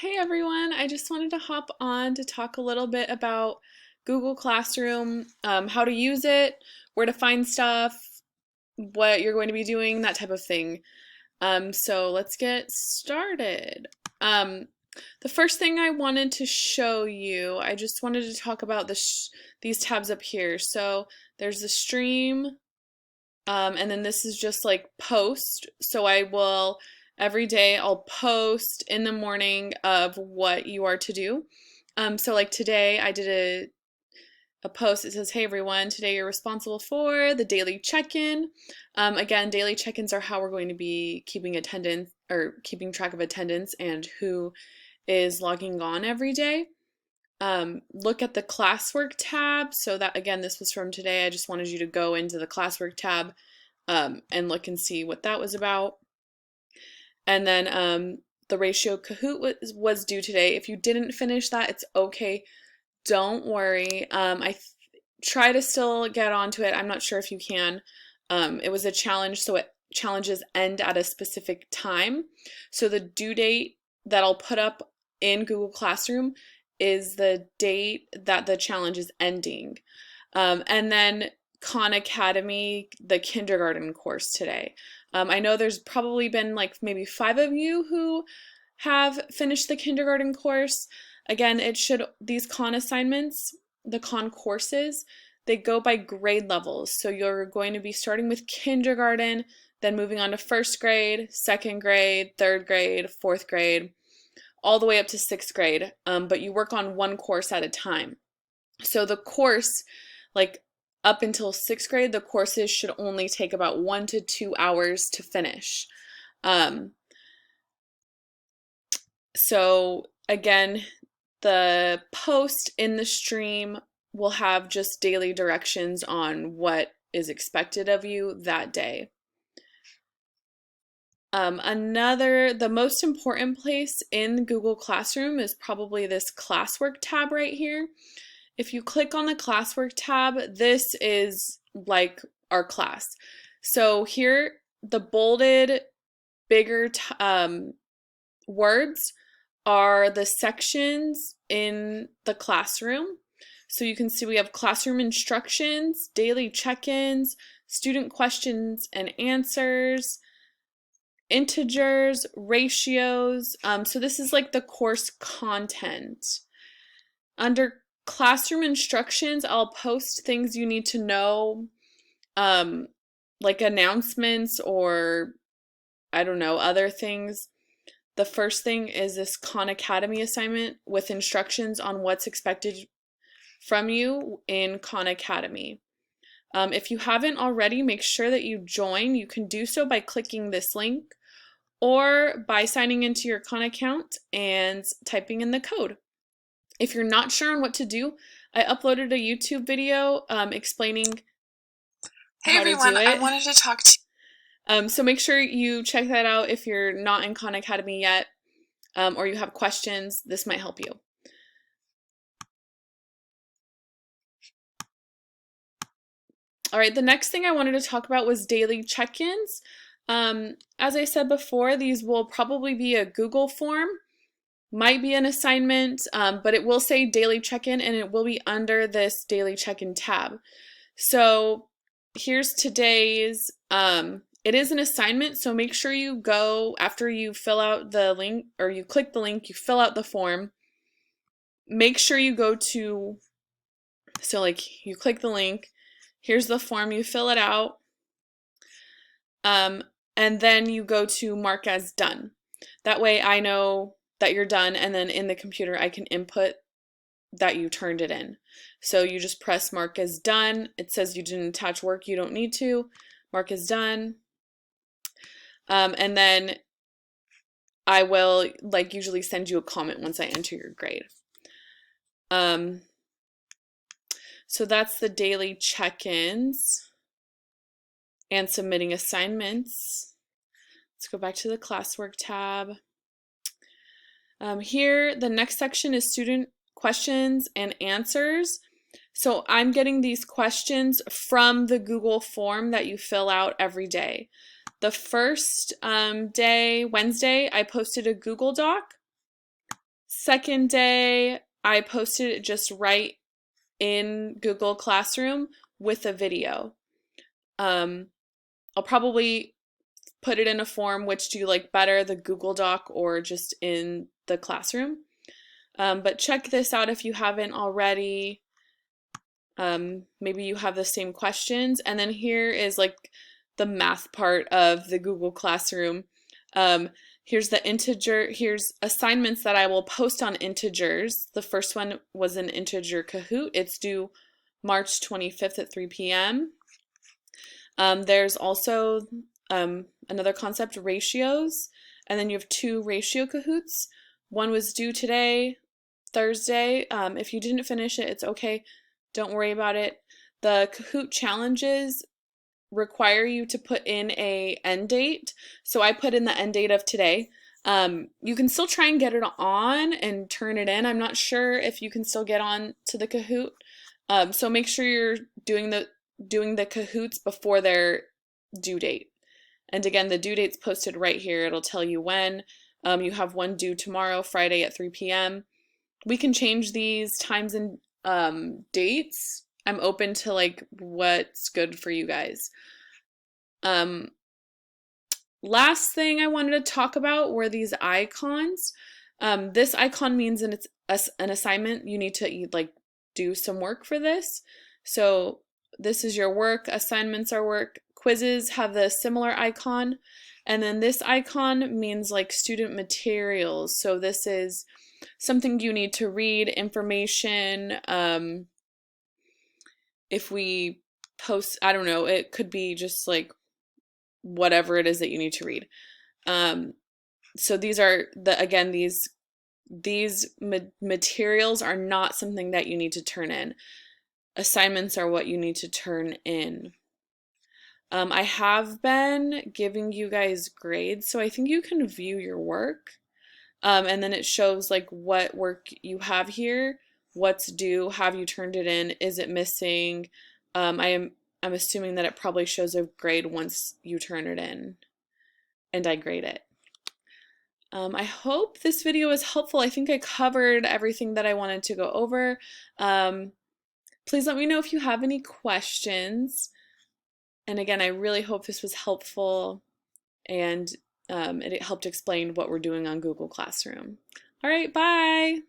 Hey everyone, I just wanted to hop on to talk a little bit about Google Classroom, how to use it, where to find stuff, what you're going to be doing, that type of thing. So let's get started. Um, the first thing I wanted to show you, I just wanted to talk about these tabs up here. So there's the stream, and then this is just like post. So I will every day I'll post in the morning of what you are to do. So like today I did a post that says, "Hey everyone, today you're responsible for the daily check-in." Again, daily check-ins are how we're going to be keeping attendance or keeping track of attendance and who is logging on every day. Look at the classwork tab. So that again, this was from today. I just wanted you to go into the classwork tab and look and see what that was about. And then the ratio Kahoot was due today. If you didn't finish that, it's okay. Don't worry. I try to still get onto it. I'm not sure if you can. It was a challenge, so challenges end at a specific time. So the due date that I'll put up in Google Classroom is the date that the challenge is ending. And then Khan Academy, the kindergarten course today. I know there's probably been like maybe 5 of you who have finished the kindergarten course. Again, these Khan assignments, the Khan courses, they go by grade levels. So you're going to be starting with kindergarten, then moving on to first grade, second grade, third grade, fourth grade, all the way up to sixth grade. But you work on one course at a time. So the course, like up until sixth grade, the courses should only take about 1 to 2 hours to finish. Um, so again, the post in the stream will have just daily directions on what is expected of you that day. The most important place in Google Classroom is probably this classwork tab right here. If you click on the classwork tab, this is like our class. So here, the bolded, bigger words are the sections in the classroom. So you can see we have classroom instructions, daily check-ins, student questions and answers, integers, ratios. So this is like the course content. Under classroom instructions, I'll post things you need to know, um, like announcements or I don't know, other things. The first thing is this Khan Academy assignment with instructions on what's expected from you in Khan Academy. If you haven't already, make sure that you join. You can do so by clicking this link or by signing into your Khan account and typing in the code. If you're not sure on what to do, I uploaded a YouTube video explaining Hey how to do everyone, I it. wanted to talk to So make sure you check that out if you're not in Khan Academy yet, or you have questions. This might help you. All right, the next thing I wanted to talk about was daily check-ins. As I said before, these will probably be a Google form, might be an assignment, but it will say daily check-in and it will be under this daily check-in tab. So here's today's, it is an assignment, so make sure you go after you fill out the link or you click the link, you fill out the form. Make sure you go to, so like you click the link, here's the form, you fill it out, and then you go to mark as done. That way I know that you're done, and then in the computer I can input that you turned it in. So you just press mark as done. It says you didn't attach work, you don't need to. Mark as done. And then I will usually send you a comment once I enter your grade. So that's the daily check-ins and submitting assignments. Let's go back to the classwork tab. Here, the next section is student questions and answers. So I'm getting these questions from the Google form that you fill out every day. The first day, Wednesday, I posted a Google Doc Second day, I posted it just right in Google Classroom with a video. I'll probably put it in a form. Which do you like better, the Google Doc or just in the classroom? But check this out if you haven't already. Maybe you have the same questions. And then here is like the math part of the Google Classroom. Here's the integer, here's assignments that I will post on integers. The first one was an integer Kahoot. It's due March 25th at 3 p.m. There's also another concept, ratios, and then you have 2 ratio Kahoots. One was due today, Thursday. If you didn't finish it, it's okay. Don't worry about it. The Kahoot challenges require you to put in a end date. So I put in the end date of today. You can still try and get it on and turn it in. I'm not sure if you can still get on to the Kahoot. So make sure you're doing the Kahoots before their due date. And again, the due date's posted right here. It'll tell you when. You have one due tomorrow, Friday at 3 p.m. We can change these times and dates. I'm open to like what's good for you guys. Last thing I wanted to talk about were these icons. This icon means that it's an assignment. You need to like do some work for this. So this is your work. Assignments are work. Quizzes have the similar icon. And then this icon means like student materials. So this is something you need to read, information. If we post, I don't know, it could be just like whatever it is that you need to read. So these are these materials are not something that you need to turn in. Assignments are what you need to turn in. I have been giving you guys grades, so I think you can view your work. And then it shows like what work you have here, what's due, have you turned it in, is it missing? I'm assuming that it probably shows a grade once you turn it in and I grade it. I hope this video was helpful. I think I covered everything that I wanted to go over. Please let me know if you have any questions. And again, I really hope this was helpful and it helped explain what we're doing on Google Classroom. All right, bye.